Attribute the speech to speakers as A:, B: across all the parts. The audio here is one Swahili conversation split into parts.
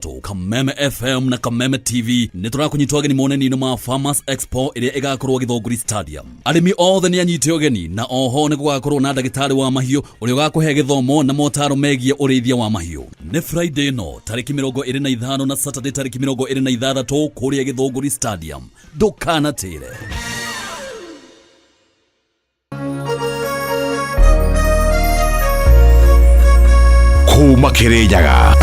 A: Kameme FM na Kameme TV niturakunyitwa ageni moneni ma Farmers Expo iria igakorwo Githunguri Stadium. Arimi othe ni anyite ogeni na oho ni gugakorwo na ndagitari wa mahiu uria ugakuhe githomo na motaro megie urithia wa mahiu. Ni Friday no tariki 25 na Saturday tariki 26 kuria Githunguri Stadium. Ndukanatire.
B: Kuma Kirinyaga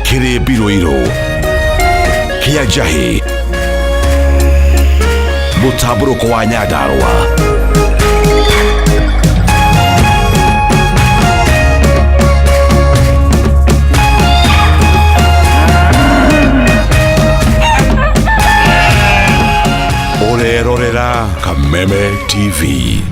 B: Kiri Biroiro Kia Jahi Mutaburuko wa Nyandarua Orerorera Kameme TV.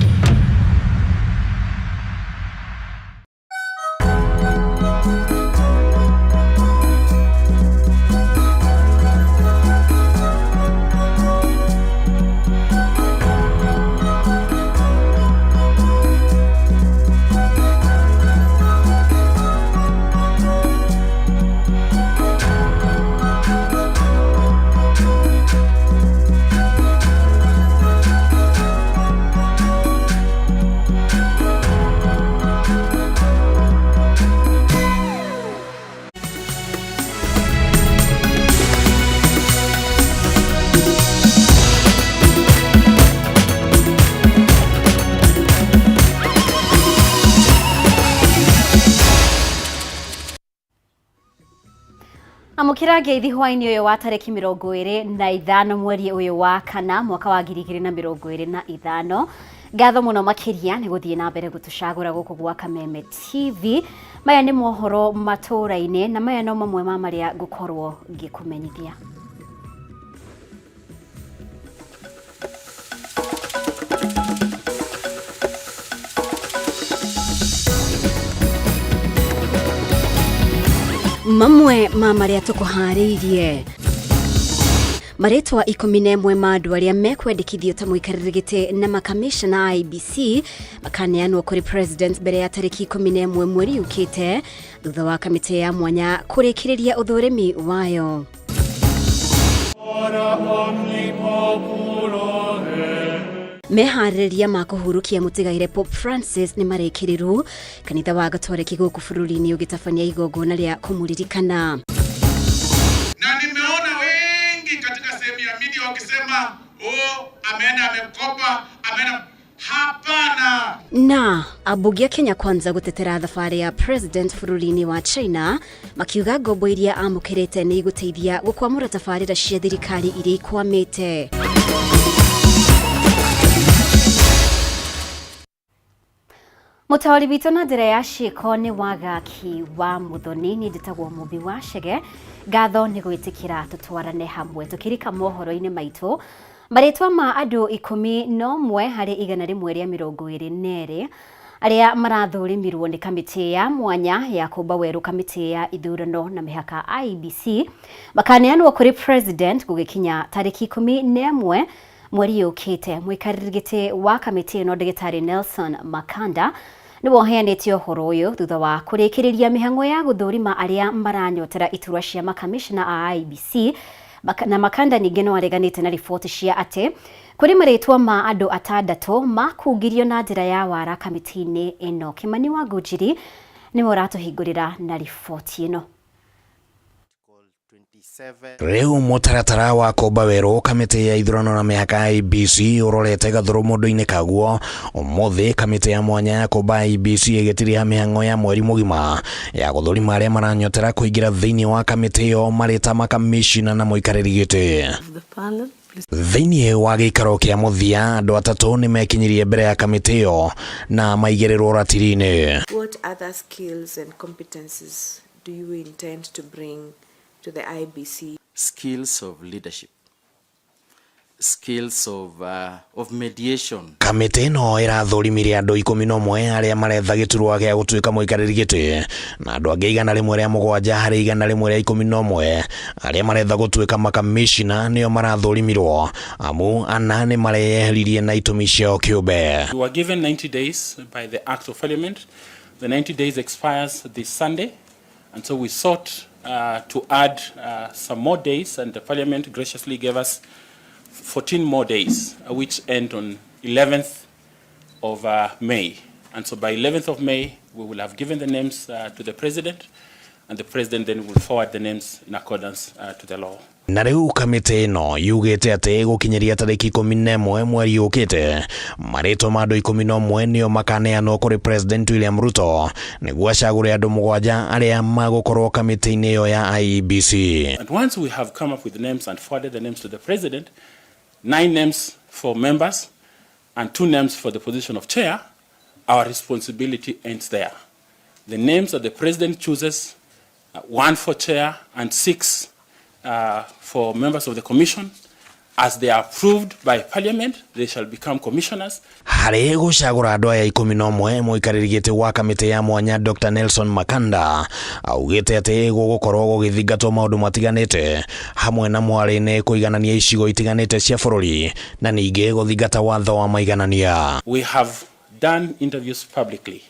C: Amukira ngeithi hwaini uyu wa tariki 25 mweri uyu wa kana mwaka wa 2025. Ngatho muno makiria ni guthie na mbere gutucagura guku gwa Kameme TV. Maya ni mohoro maturaine na maya no mamwe ma maria gukorwo ngikumenyithia. Mamwe ma maria tukuhariirie maretwa 11 ma andu aria mekwendekithio ta muikarĩrĩgĩte na makamishna IEBC makaneanwo kuri president mbere ya tariki 11 mweri ukite thutha wa kamite ya mwanya kurikiriria uthurimi wayo. Meharĩrĩria ma kuhurukia mutigaire Pope Francis ni marekiriru kanitha wa Gatoreki guku bururi-ini ugitabania igongona ria kumuririkana.
D: Na nimeona wengi katika sehemu ya media wakisema ameenda amekopa ameenda. Hapana.
C: Na abunge Kenya Kwanza gutetera thabari ya president bururi-ini wa China makiuga ngombo iria amukirite ni iguteithia gukwamura tabarĩra cia thirikari iria ikwamite. Mutawali bitu na njira ya ciĩko ni wagaki wa muthoni ni nditagwo Mubi wa Shege. Ngatho ni gwitikira tutwarane hamwe tukirika mohoro-ini maitu maretwa ma andu 11 hari 122 aria marathurimirwo ni kamiti ya mwanya ya kumba weru kamiti ya ithurano na mihaka IEBC makaneanwo kuri president gugikinya tariki 11 mweri ukite. Muikarĩrĩgĩte wa kamiti no ndagĩtarĩ Nelson Makanda ni woheanĩtie ũhoro ũyũ thutha wa kũrĩkĩrĩria mĩhang'o ya gũthũrima arĩa maranyotera iturwa cia makamishna a IEBC na Makanda ningĩ no areganĩte na riboti cia atĩ kũrĩ marĩtwa ma andũ 6 makungirio na njĩra ya wara kamiti-inĩ ĩno. Kimani wa Ngũnjiri nĩ mũratũhingũrĩra na riboti ĩno.
B: Riu mutaratara wa kumba weru kamiti ya ithurano na mihaka IEBC urorete gathuru mundu-ini kaguo. Umuthi kamiti ya mwanya ya kumba IEBC igitiria mihang'o ya mweri mugima ya guthurima aria maranyotera kuingira thiini wa kamiti yo marita makamishina na muikarĩrĩgĩte. Thiini wa gĩikaro kĩa muthia andu 3 ni mekinyirie mbere ya kamiti yo na maigerirwo ratiri-ini.
E: What other skills and competencies do you intend to bring to the IEBC?
F: Skills of leadership, skills of mediation.
B: Kamiti no irathurimirie andu 11 aria maretha giturwa gia gutuika muikarĩrĩgĩte na andu angĩ 107 harĩ 111 aria maretha gutuika makamishina nio marathurimirwo amu ana ni mareyeheririe na itumi ciao kiumbe.
G: We were given 90 days by the Act of Parliament The 90 days expires this Sunday, and so we sought to add some more days, and the Parliament graciously gave us 14 more days, which end on 11th of May. And so by 11th of May, we will have given the names to the President, and the President then will forward the names in accordance to the law.
B: Na riu kamite ino yugite ati gukinyeria tariki 11 mweri ukite marito ma andu 11 nio makaneanwo kuri President William Ruto niguo acagure andu 7 aria magukorwo kamite-ini iyo ya IEBC.
G: And once we have come up with the names and forwarded the names to the President, 9 names for members and 2 names for the position of chair, our responsibility ends there. The names that the President chooses, 1 for chair and 6 for members of the commission, as they are approved by Parliament, they shall become commissioners.
B: Hari gucagura andu aya 11 muikariri giti wa kamite ya mwanya Dr. Nelson Makanda augite ati gugukorwo gugithingatwo maundu matiganite hamwe na mwarine kuiganania icigo itiganite cia bururi na ningi guthingata watho wa maiganania.
G: We have done interviews publicly.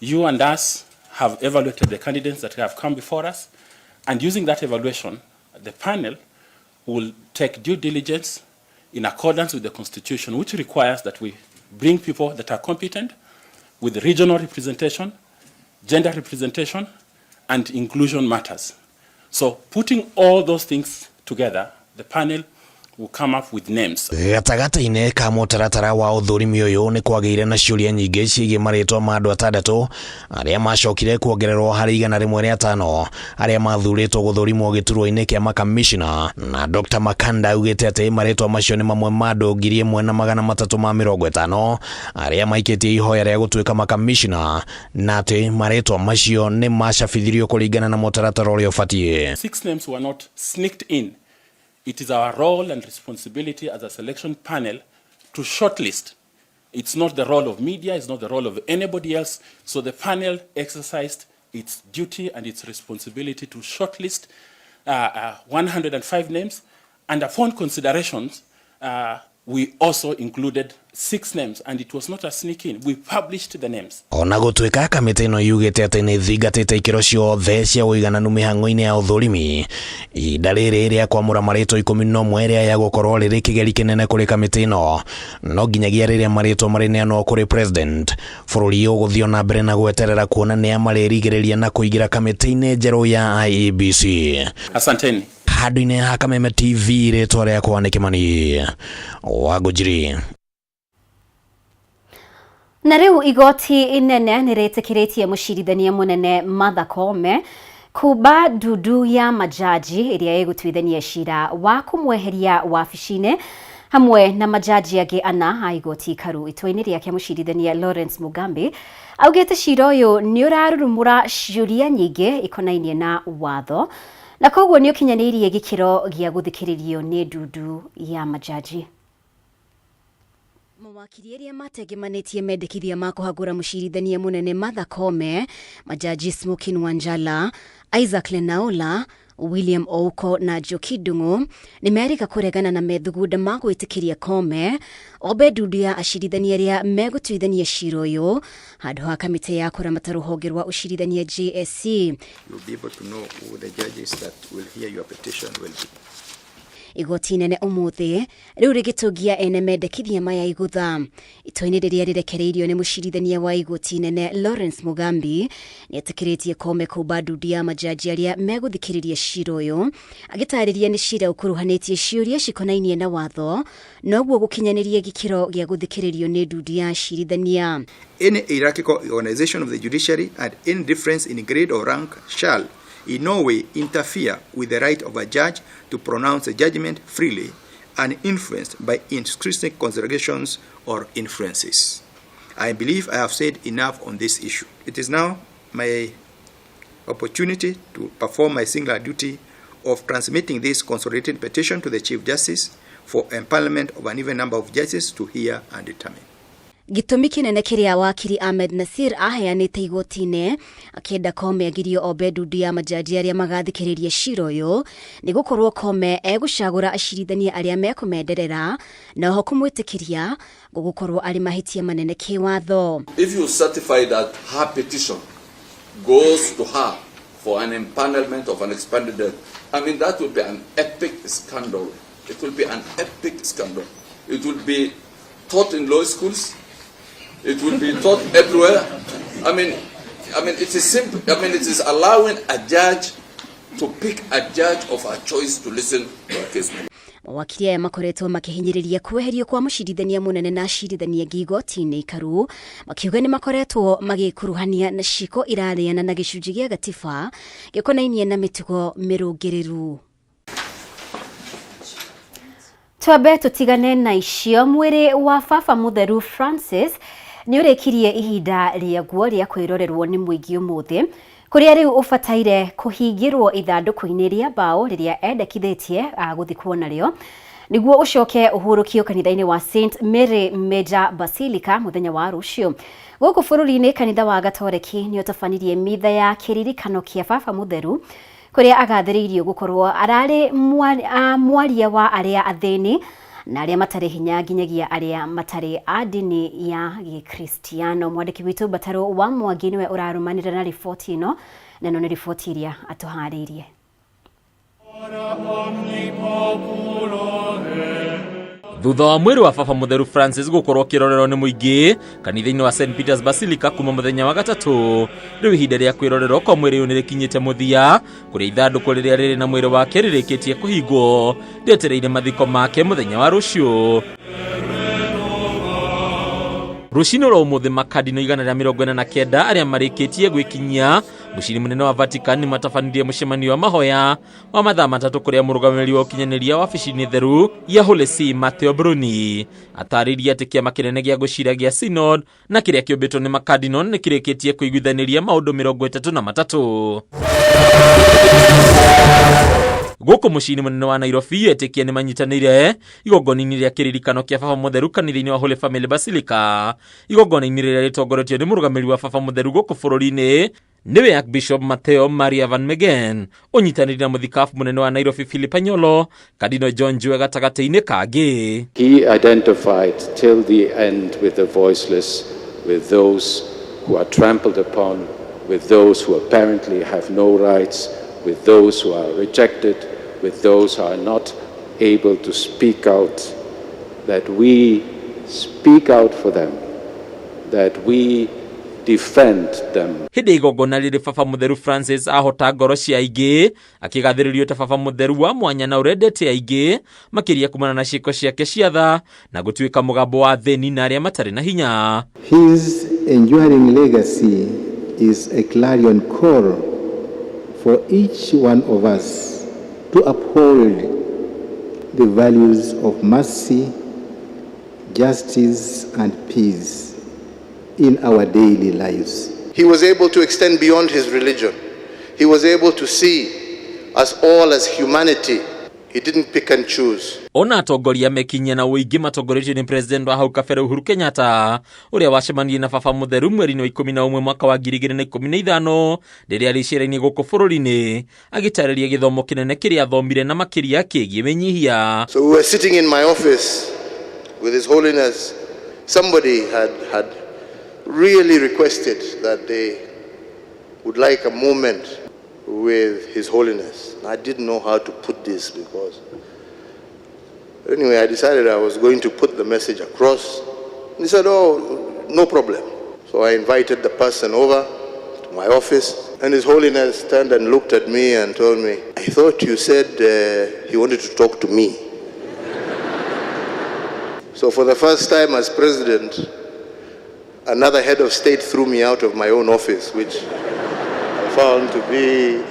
G: You and us have evaluated the candidates that have come before us, and using that evaluation, the panel will take due diligence in accordance with the Constitution, which requires that we bring people that are competent with regional representation, gender representation, and inclusion matters. So putting all those things together, the panel will come up with names.
B: Gatagata-ini ka mutaratara wa uthurimi uyu ni kwagire na ciuria nyingi ciige maritwa ma andu 6 aria macokire kuongererwo hari 105 aria mathuritwo guthurimwo gituruo-ini kia makamishina, na Dr. Makanda augite ati maritwa macio ni mamwe ma andu 1350 aria maikitie ihoya ria gutuika makamishina, na ati maritwa macio ni macabithirio kuringana na mutaratara uria ubatie.
G: 6 names were not sneaked in. It is our role and responsibility as a selection panel to shortlist. It's not the role of media, it's not the role of anybody else. So the panel exercised its duty and its responsibility to shortlist 105 names. And upon considerations, we also included 6 names, and it was not a sneak in. We published the names.
B: Ona gutuika kamite ino yugite ati ni thingatite ikiro ciothe cia uigananu mihango-ini ya uthurimi ihinda riri ria kwamura maritwa 11 iria ya gukorwo riri kigeri kinene kuri kamite ino, no nginyagia riria maritwa marineanwo kuri President, bururi uguthio na mbere na gweterera kuona ni amaririgireria na kuigira kamite-ini njeru ya IEBC.
G: Asanteni.
B: Handu-ini ha Kameme TV ritwa riakwa ni Kimani Wangujiri.
C: Na riu igoti inene niritikiretie mucirithania munene Martha Koome kuba ndudu ya majaji iria igutwithania cira wa kumweheria wabici-ini hamwe na majaji angi 4 a igoti ikaru itwa-ini riake mucirithania Lawrence Mugambi augite cira uyu ni urarurumura ciuria nyingi ikonainie na watho na koguo ni ukinyanirie gikiro gia guthikiririo ni ndudu ya majaji. Mawakiri aria mategemanitie mendekithia ma kuhagura mucirithania munene Martha Koome, majaji Smokin Wanjala, Isaac Lenaola, William Ouko na Njoki Ndung'u ni merika kuregana na methugunda ma gwitikiria Koome obe ndudu ya acirithania aria megutwithania cira uyu handu ha kamite ya kuramata ruhonge rwa ucirithania JSC.
H: You'll be able to know who the judges that will hear your petition will be.
C: Igoti nene umuthi riu rigitungia ene mendekithia maya igutha itwa-ini riria rirekereirio ni mucirithania wa igoti nene Lawrence Mugambi ni atikiritie Koome kuba ndudu ya majaji aria meguthikiriria cira uyu agitariria ni cira ukuruhanitie ciuria cikonainie na watho noguo gukinyaniria gikiro gia guthikiririo ni ndudu ya acirithania.
H: Any hierarchical organization of the judiciary at any difference in grade or rank shall in no way interfere with the right of a judge to pronounce a judgment freely, uninfluenced by intrinsic considerations or influences. I believe I have said enough on this issue. It is now my opportunity to perform my singular duty of transmitting this consolidated petition to the Chief Justice for empowerment of an even number of judges to hear and determine.
C: Gitumi kinene kiria wakiri Ahmed Nasir aheanite igoti-ini akenda Kome agirio ombe ndudu ya majaji aria magathikiriria cira uyu ni gukorwo Kome egucagura acirithania aria mekumenderera na ho kumwitikiria gugukorwo ari mahitia manene kiwatho.
I: If you certify that her petition goes to her for an empanelment of an expanded debt, I mean that will be an epic scandal. It will be an epic scandal. It will be taught in law schools. It will be taught everywhere. I mean, it is simple. I mean, it is allowing a judge to pick a judge of her choice to listen to a case.
C: Mawakiri aya makoretwo makihinyiriria kweherio kwa mucirithania munene na acirithania igoti-ini ikaru makiuga ni makoretwo magikuruhania na ciko irariana na gicunji gia gatiba gikonainie na mitugo mirungiriru. Twabe tutigane na icio. Mwiri wa Baba Mutheru Francis ni urekirie ihinda rĩaguo rĩa kwirorerwo ni muingi umuthi kuria riu ufataire kuhingirwo ithanduku-ini ria mbao riria endekithitie guthikwo nario niguo ucoke uhurukio kanitha-ini wa St Mary Major Basilica muthenya wa rucio. Guku bururi-ini kanitha wa Gatoreki ni utabanirie mitha ya kiririkano kia Baba Mutheru kuria agathiriirio gukorwo arari mwaria wa aria athini na aria matari hinya nginyagia aria matari adini ya Gikristiano. Mwandiki witu Bataro wa Mwangi niwe urarumanira na ripoti ino na no ni ripoti iria atuharirie.
J: Thutha wa mwiri wa Baba Mutheru Francis gukorwo kirorero ni muingi kanitha-ini wa St Peter's Basilica kuma muthenya wa gatatu, riu ihinda ria kwirorero kwa mwiri uyu nirikinyite muthia kuria ithanduku riria riri na mwiri wake ririkitie kuhingwo rietereire mathiko make muthenya wa rucio. Rucino ro umuthi makadino 149 aria marikitie gwikinyia muciri munene wa Vatican ni matabanirie mucemanio wa mahoya wa mathaa matatu kuria murugamiri wa ukinyaniria wabici-ini theru ya Holy See Matteo Bruni atariria ati kiama kinene gia gucira gia synod na kiria kiumbitwo ni makadino ni kirikitie kuiguithaniria maundu 33. Guku mucini munene wa Nairobi etikia ni manyitanire igongoni-ini ria kiririkano kia Baba Mutheru kanitha-ini wa Holy Family Basilica. Igongoni-ini riria ritongoretio ni murugamiri wa Baba Mutheru guku bururi-ini niwe Archbishop Matteo Maria Van Megen, unyitaniri na muthikafu munene wa Nairobi Philip Anyolo, Cardinal John Jue gatagati-ini kangi.
K: He identified till the end with the voiceless, with those who are trampled upon, with those who apparently have no rights, with those who are rejected, with those who are not able to speak out, that we speak out for them, that we defend them.
J: Hidi igongona riri Baba Mutheru Francis ahota ngoro cia aingi akigathiririo ta Baba Mutheru wa mwanya na urendete aingi makiria kumana na ciiko ciake cia tha na gutuika mugambo wa theni na aria matari na hinya.
L: His enduring legacy is a clarion call for each one of us to uphold the values of mercy, justice and peace in our daily lives.
M: He was able to extend beyond his religion. He was able to see us all as humanity. He didn't pick and choose.
J: Ona atongoria mekinya na uingi matongoretio ni president wa hau kabere Uhuru Kenyatta uria wacemanirie na Baba Mutheru mweri-ini wa 11 mwaka wa 2015 riria ricira-ini guku bururi-ini agitariria githomo kinene kiria athomire na makiria kigie menyihia.
M: So we were sitting in my office with His Holiness. Somebody had really requested that they would like a moment with His Holiness. I didn't know how to put this because anyway, I decided I was going to put the message across. He said, oh, no problem. So I invited the person over to my office and His Holiness turned and looked at me and told me, I thought you said he wanted to talk to me. So for the first time as president, another head of state threw me out of my own office, which I found to be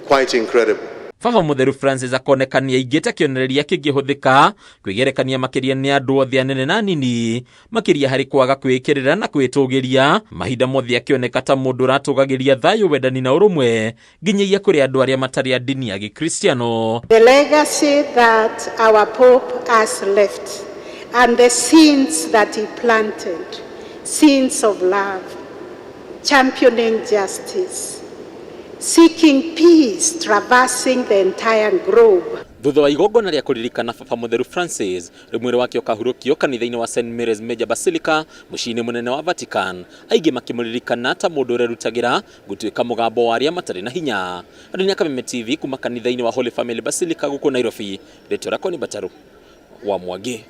M: quite incredible.
J: Baba Mutheru Francis akonekania igita kionereria kingihuthika kwigerekania makiria ni andu othe anene na nini makiria hari kwaga kwikirira na kwitugiria mahinda mothe akioneka ta mundu ratugagiria thayu wendani na urumwe nginyagia kuri andu aria matari a dini ya Gikristiano.
N: The legacy that our Pope has left and the seeds that he planted, seeds of love, championing justice, seeking peace, traversing the entire globe.
J: Thutha wa igongona rĩa kũririkana Papa Mutheru Francis, mwĩrĩ wake ũkahurũkio kanitha-inĩ wa St Mary's Major Basilica mũciĩ-inĩ mũnene wa Vatican, aingĩ makĩmũririkana ta mũndũ ũrerutagĩra gũtuĩka mũgambo wa arĩa matarĩ na hinya. Andũ nĩ a Kameme TV kuma kanitha-inĩ wa Holy Family Basilica gũkũ Nairobi. Rĩtwa rĩakwa nĩ Bataru wa Mwangi.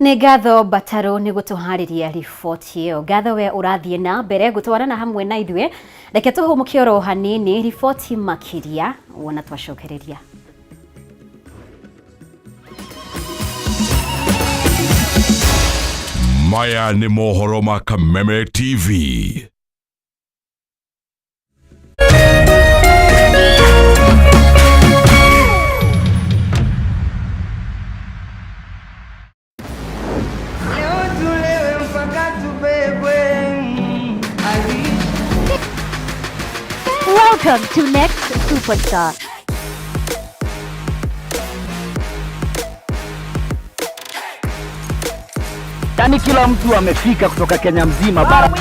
C: Nĩ ngatho Bataru nĩ gũtũharĩria riboti ĩyo. Ngatho we ũrathiĩ na mbere gũtwarana hamwe na ithuĩ. Reke tũhũmũkie oro hanini riboti makĩria wona twacokereria.
O: Maya nĩ mohoro ma Kameme TV.
P: Welcome to Next Superstar.
Q: Yani kila mtu amefika kutoka Kenya mzima bara.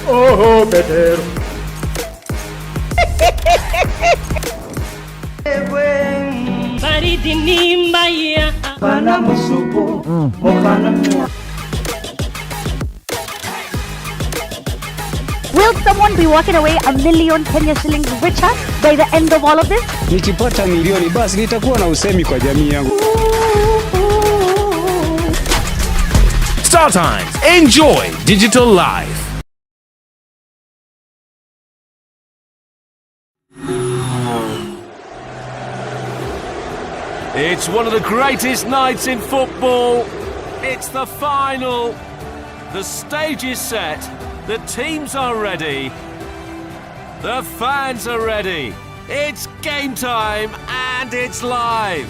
R: Oh, Petero.
P: Baridi ni mbaya.
R: Bana musupu.
P: Will someone be walking away $1 million Kenya shillings richer by the end of all of this?
S: Nikipata milioni basi nitakuwa na usemi kwa jamii yangu.
T: Star Times. Enjoy digital life. It's one of the greatest nights in football. It's the final. The stage is set. The teams are ready. The fans are ready. It's game time and it's live.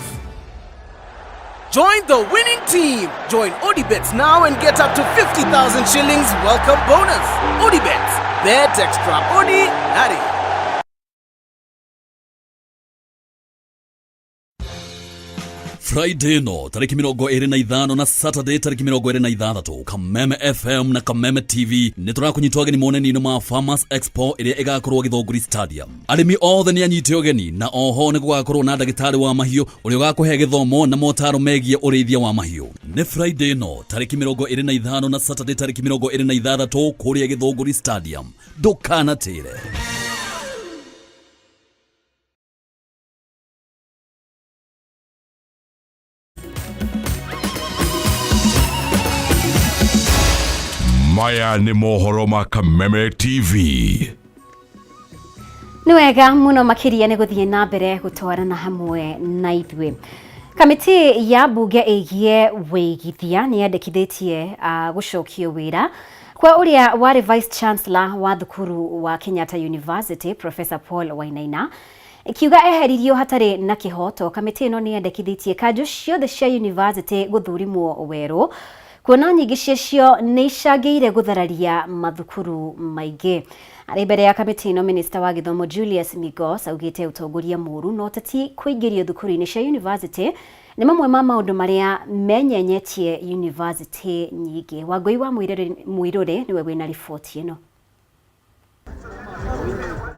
U: Join the winning team. Join ODBets now and get up to 50,000 shillings welcome bonus. ODBets. Bet extraordinary.
A: Friday no tariki 25 na Saturday tariki 26 Kameme FM na Kameme TV niturakunyitwa ageni moneni ma Farmers Expo iria igakorwo Githunguri Stadium. Arimi othe ni anyite ogeni na oho ni gugakorwo na ndagitari wa mahiu uria ugakuhe githomo na motaro megie urithia wa mahiu. Ni Friday no tariki 25 na Saturday tariki 26 kuria Githunguri Stadium. Ndukanatire.
O: Maya nĩ mohoro ma Kameme TV.
C: Nĩ wega mũno makĩria nĩ gũthiĩ na mbere gũtwarana hamwe na ithuĩ. Kamĩtĩ ya mbunge ĩgiĩ wĩigithia nĩ yendekithĩtie gũcokio wĩra kwa ũrĩa warĩ Vice Chancellor wa thukuru wa Kenyatta University Professor Paul Wainaina. Kiuga eheririo hatarĩ na kĩhoto. Kamĩtĩ ĩno nĩ yendekithĩtie kanjũ ciothe cia university gũthurimwo werũ, kuona nyingĩ ciacio nĩ icangĩire gũthararia mathukuru maingĩ. Arĩ mbere ya kamĩtĩ ĩno, Minister wa Gĩthomo Julius Migos augĩte ũtongoria mũru na ũteti kũingĩrio thukuru-inĩ cia university nĩ mamwe ma maũndũ marĩa menyenyetie university nyingĩ. Wangui wa Muirũrĩ nĩwe wĩna riboti ĩno.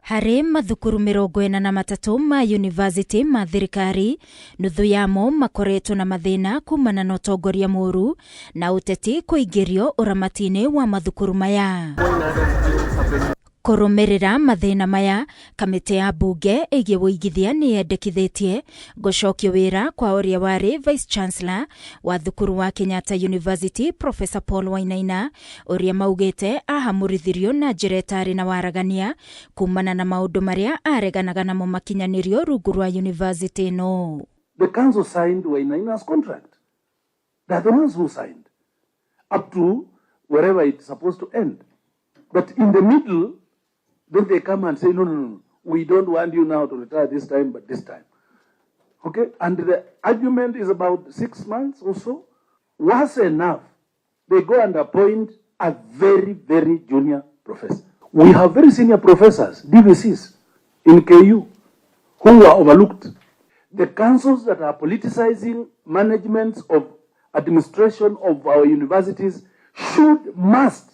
V: Harĩ mathukuru 43 ma university ma thirikari, nuthu yamo makoretwo na mathĩna kumana na ũtongoria mũru na ũteti kũingĩrio ũramati-inĩ wa mathukuru maya. Kũrũmĩrĩra mathĩna maya, kamĩtĩ ya mbunge ĩgiĩ wĩigithia nĩ yendekithĩtie gũcokio wĩra kwa ũrĩa warĩ Vice Chancellor wa thukuru wa Kenyatta University Professor Paul Wainaina, ũrĩa maugĩte ahamũrithirio na njĩra ĩtarĩ na waragania kumana na maũndũ marĩa areganaga namo makinyanĩrio rungu rwa university ĩno.
W: The council signed Wainaina's contract. They're the ones who signed up to wherever it's supposed to end. But in the middle, then they come and say, no, we don't want you now to retire this time, but this time. Okay? And the argument is about 6 months or so. Once enough, they go and appoint a very, very junior professor. We have very senior professors, DVCs, in KU, who were overlooked. The councils that are politicizing management of administration of our universities must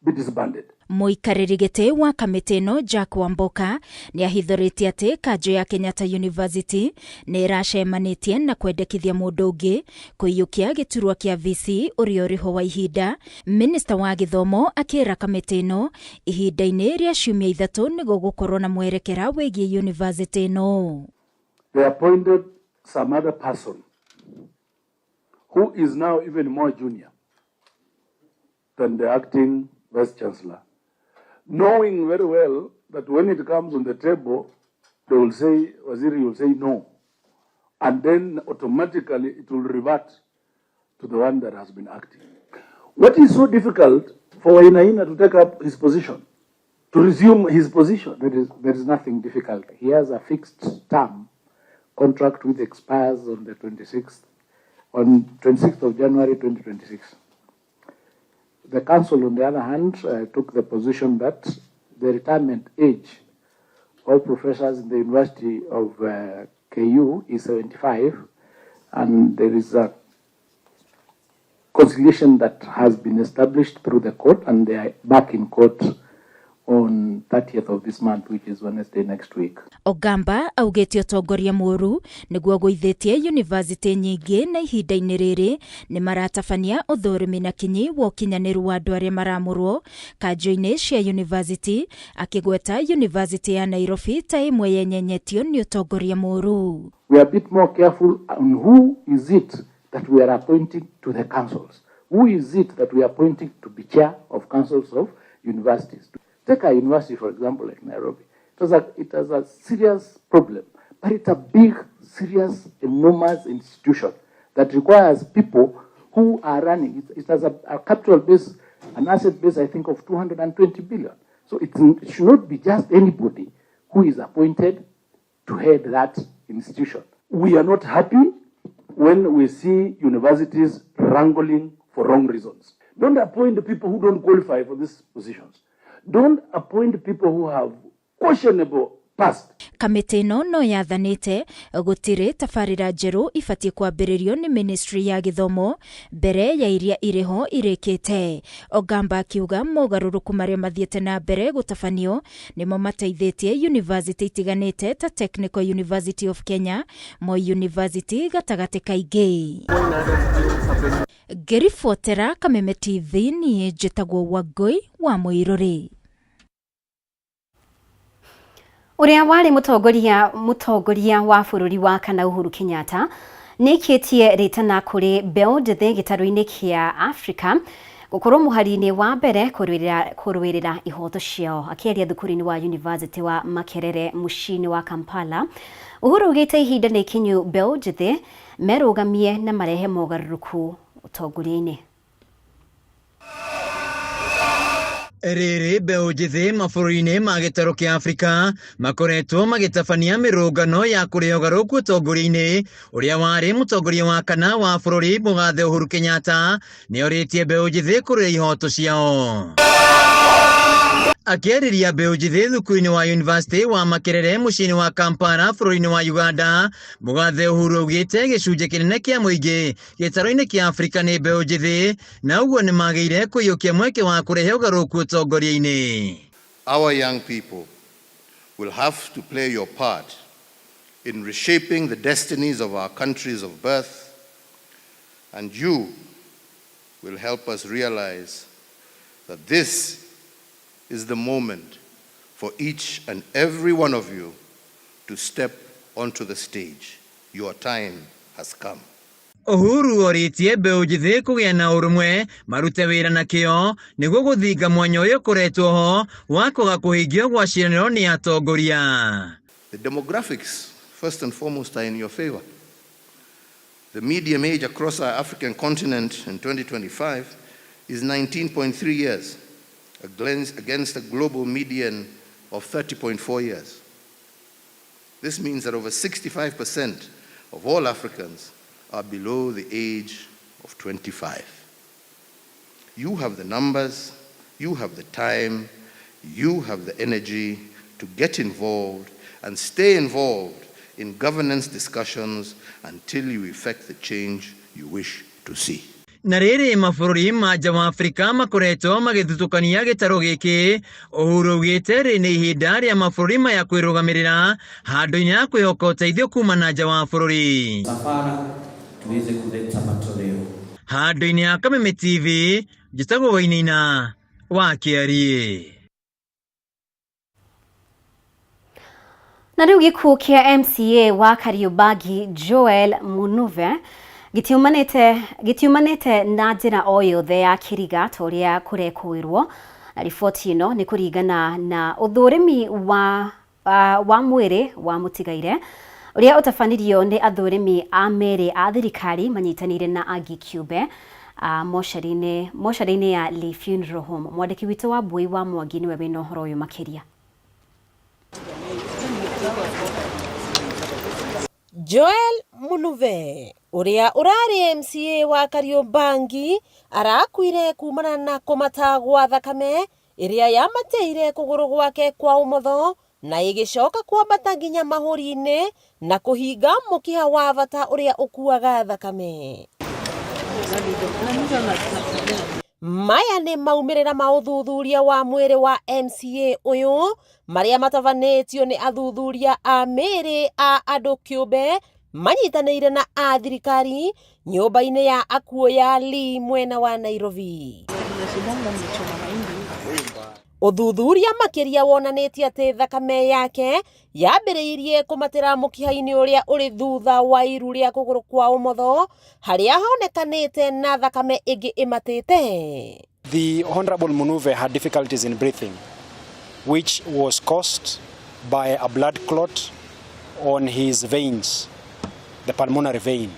W: be disbanded.
V: Muikariri giti wa kamiti ino Jack Wamboka ni ahithuritie ati kanjo ya Kenyatta University ni iracemanitie na kwendekithia mundu ungi kuiyukia giturwa kia VC uria uriho wa ihinda. Minister wa githomo akira kamiti ino ihinda-ini ria ciumia 3 nigo gukorwo na mwerekera wigie university ino.
W: They appointed some other person who is now even more junior than the acting Vice Chancellor, knowing very well that when it comes on the table, they will say, Waziri will say no. And then automatically it will revert to the one that has been acting. What is so difficult for Wainaina to take up his position, to resume his position?
D: There is nothing difficult. He has a fixed term contract which expires on the 26th of January 2026. The council, on the other hand, took the position that the retirement age of professors in the University of KU is 75, and there is a conciliation that has been established through the court, and they are back in court on 30th of this month, which is Wednesday next week.
V: Ogamba augete utongoria muru niguo guithitie university nyingi na ihinda-ini riri ni maratabania uthurimi na kinyi wa ukinyaniru wa andu aria maramurwo kanjo-ini cia university, akigweta university ya Nairobi ta imwe yenyenyetio ni utongoria muru.
D: We are a bit more careful on who is it that we are appointing to the councils. Who is it that we are appointing to be chair of councils of universities? Take a university, for example, like Nairobi. It has a serious problem, but it's a big, serious, enormous institution that requires people who are running. It has a capital base, an asset base, I think, of 220 billion. So it should not be just anybody who is appointed to head that institution.
W: We are not happy when we see universities wrangling for wrong reasons. Don't appoint the people who don't qualify for these positions. Don't appoint people who have questionable past.
V: Kamiti ino no yathanite gutiri tabarira njeru ibatie kwambiririo ni Ministry ya Githomo mbere ya iria iriho irikite. Ogamba akiuga mogaruruku maria mathiete na mbere gutabanio nimo mateithitie university itiganite ta Technical University of Kenya, Moi University gatagati kaingi. Gerifotera Kameme TV ni njitagwo Wangui wa Muiruri.
C: Uria wari mutongoria wa bururi wa kana Uhuru Kenyatta nikitie ritana kuri mbeũ njĩthĩ gĩtarũ-inĩ kia Africa gukorwo muhari-inĩ wa mbere kurwirira ihoto ciao. Akiaria thukuru-inĩ wa University wa Makerere muciĩ-inĩ wa Kampala, Uhuru ugite ihinda nĩ ikinyu mbeũ njĩthĩ merugamie na marehe mogarũrũku utongoria-inĩ.
E: Riri mbeũ njĩthĩ mabũrũri-inĩ ma gĩtarũ kĩa Afrika makoretwo magĩtabania mĩrũngano ya kũrehe ũgarũrũku ũtongoria-inĩ. Ũrĩa warĩ mũtongoria wa kana wa bũrũri Mũgathe Uhuru Kenyatta nĩorĩtie mbeũ njĩthĩ kũrũĩra ihoto ciao. Akiarĩria mbeũ njĩthĩ thukuru-inĩ wa University wa Makerere muciĩ-inĩ wa Kampala bũrũri-inĩ wa Uganda, Mũgathe Uhuru augĩte gĩcunjĩ kĩnene kĩa mũingĩ gĩtarũ-inĩ kĩa Afrika nĩ mbeũ njĩthĩ, na ũguo nĩ magĩrĩire kũiyũkia mweke wa kũrehe ũgarũrũku ũtongoria-inĩ.
M: Our young people will have to play your part in reshaping the destinies of our countries of birth, and you will help us realize that this is the moment for each and every one of you to step onto the stage. Your time has come.
E: Uhuru oritie mbeũ njĩthĩ kũgĩa na ũrũmwe marute wĩra na kĩo nĩguo gũthinga mwanya ũyũ ũkoretwo ho wa kwaga kũhingio gwa ciĩranĩro nĩ atongoria.
M: The demographics, first and foremost, are in your favor. The median age across our African continent in 2025 is 19.3 years. Against a global median of 30.4 years. This means that over 65% of all Africans are below the age of 25. You have the numbers, you have the time, you have the energy to get involved and stay involved in governance discussions until you effect the change you wish to see.
E: Na rĩrĩ mabũrũri ma nja wa Afrika makoretwo magĩthutũkania gĩtarũ gĩkĩ, Uhuru augĩte rĩ nĩ ihinda rĩa mabũrũri maya kwĩrũgamĩrĩra handũ-inĩ ya kwĩhoka ũteithio kuma na nja wa bũrũri.
B: Safari tuweze kuleta matoleo.
E: Handũ-inĩ ya Kameme TV, njĩtagwo Wainaina wa Kĩarie.
C: Na rĩu gĩkuũ kĩa MCA wa Kariobangi Joel Munuve gĩtiumanĩte na njĩra o yothe ya kĩriga ta ũrĩa kũrekũĩrwo. Na riboti ĩno nĩ kũringana na ũthũrĩmi wa mwĩrĩ wa mũtigaire ũrĩa ũtabanirio nĩ athũrĩmi a merĩ a thirikari manyitanĩire na angĩ kĩũmbe mocarĩ-inĩ ya Lee Funeral Home. Mwandĩki witũ wa Mbui wa Mwangi nĩwe wĩna ũhoro ũyũ makĩria.
F: Joel Munuve uria urari MCA wa Kariobangi arakuire kumana na kumata gwa thakame iria yamateire kuguru gwake kwa umotho na igicoka kwambata nginya mahuri-ini na kuhinga mukiha wa bata uria ukuaga thakame. Maya nĩ maumĩrĩra ma ũthuthuria wa mwĩrĩ wa MCA ũyũ maria matavanĩtio nĩ athuthuria a mĩĩrĩ a andũ kĩũmbe manyitanĩire na a thirikari nyũmba-inĩ ya akuo ya Lee mwena wa Nairobi. Ũthuthuria makĩria wonanĩtie atĩ thakame yake yambĩrĩirie kũmatĩra mũkiha-inĩ ũrĩa ũrĩ thutha wa iru rĩa kũgũrũ kwa ũmotho harĩa honekanĩte na thakame ĩngĩ ĩmatĩte.
S: The Honorable Munuve had difficulties in breathing, which was caused by a blood clot on his veins, the pulmonary vein.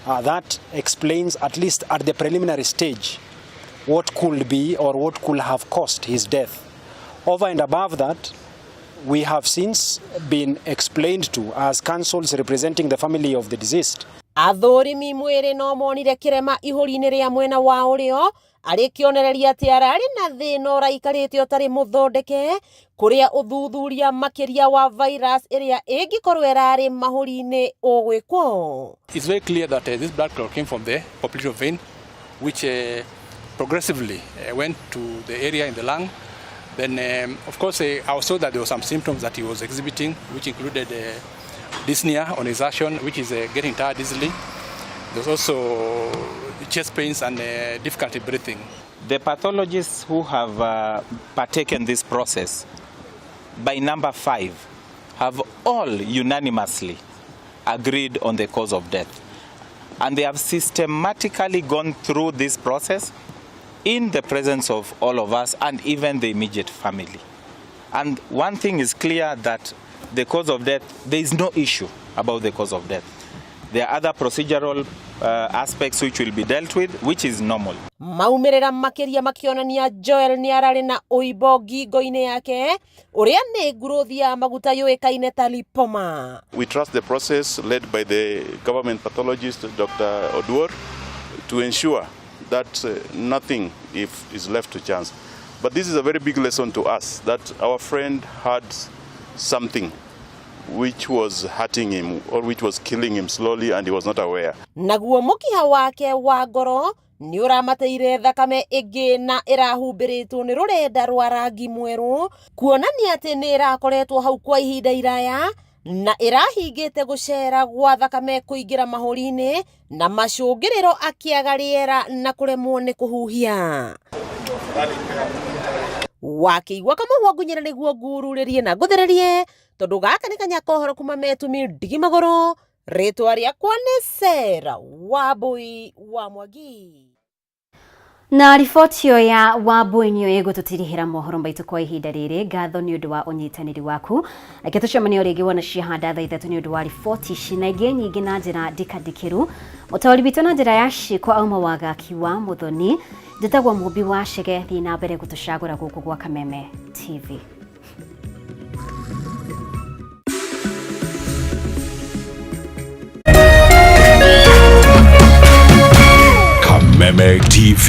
S: That explains, at least at the preliminary stage, what could be or what could have caused his death. Over and above that, we have since been explained to as counsels representing the family of the deceased.
F: Athũrĩmi mwĩrĩ no monire kĩrema ihũri-inĩ rĩa mwena wa ũrĩo arĩ kĩonereria atĩ ararĩ na thĩna ũraikarĩte ũtarĩ mũthondeke kũrĩa ũthuthuria makĩria wa virus ĩrĩa ĩngĩkorwo ĩrarĩ mahũri-inĩ ũgwĩkwo.
G: It's very clear that this blood clot came from the popliteal vein, which progressively went to the area in the lung. Then, of course, I was told that there were some symptoms that he was exhibiting, which included dyspnea on his action, which is getting tired easily. There's also chest pains and difficulty breathing.
X: The pathologists who have partaken this process, by number 5, have all unanimously agreed on the cause of death. And they have systematically gone through this process in the presence of all of us and even the immediate family. And one thing is clear, that the cause of death, there is no issue about the cause of death. There are other procedural aspects which will be dealt with, which is normal.
F: Maumĩrĩra makĩria makĩonania Joel nĩ ararĩ na ũimbo ngingo-inĩ yake ũrĩa nĩ nguruthi ya maguta yũĩkaine ta lipoma.
Y: We trust the process led by the government pathologist, Dr. Oduor, to ensure that nothing is left to chance. But this is a very big lesson to us, that our friend had something which was hurting him or which was killing him slowly and he was not aware.
F: Naguo mũkiha wake wa ngoro nĩ ũramateire thakame ĩngĩ na ĩrahumbĩrĩtwo nĩ rũrenda rwa rangi mwerũ kuonania atĩ nĩ ĩrakoretwo hau kwa ihinda iraya na ĩrahingĩte gũcera gwa thakame kũingĩra mahũri-inĩ na macũngĩrĩro akĩaga rĩera na kũremwo nĩ kũhuhia. Wakĩigua kamũhwa ngunyĩra nĩguo ngururĩrie na ngũthererie tondũ gaka nĩ kanyakohoro kuma metumi ndigi magũrũ. Rĩtwa rĩakwa nĩ Sera Wambui wa Mwangi.
C: Na riboti ĩyo ya Wambui nĩyo ĩgũtũtirihĩra mohoro maitũ kwa ihinda rĩrĩ. Ngatho nĩ ũndũ wa ũnyitanĩri waku. Reke tũcemanie rĩngĩ wona ciahanda thaa ithatũ nĩ ũndũ wa riboti ici na ingĩ nyingĩ na njĩra ndikandikĩru. Mũtaũri witũ na njĩra ya ciĩko auma wagaki wa Mũthoni. Njĩtagwo Mũmbi wa Chege, thiĩ na mbere gũtũcagũra gũkũ gwa Kameme TV.
O: Kameme TV.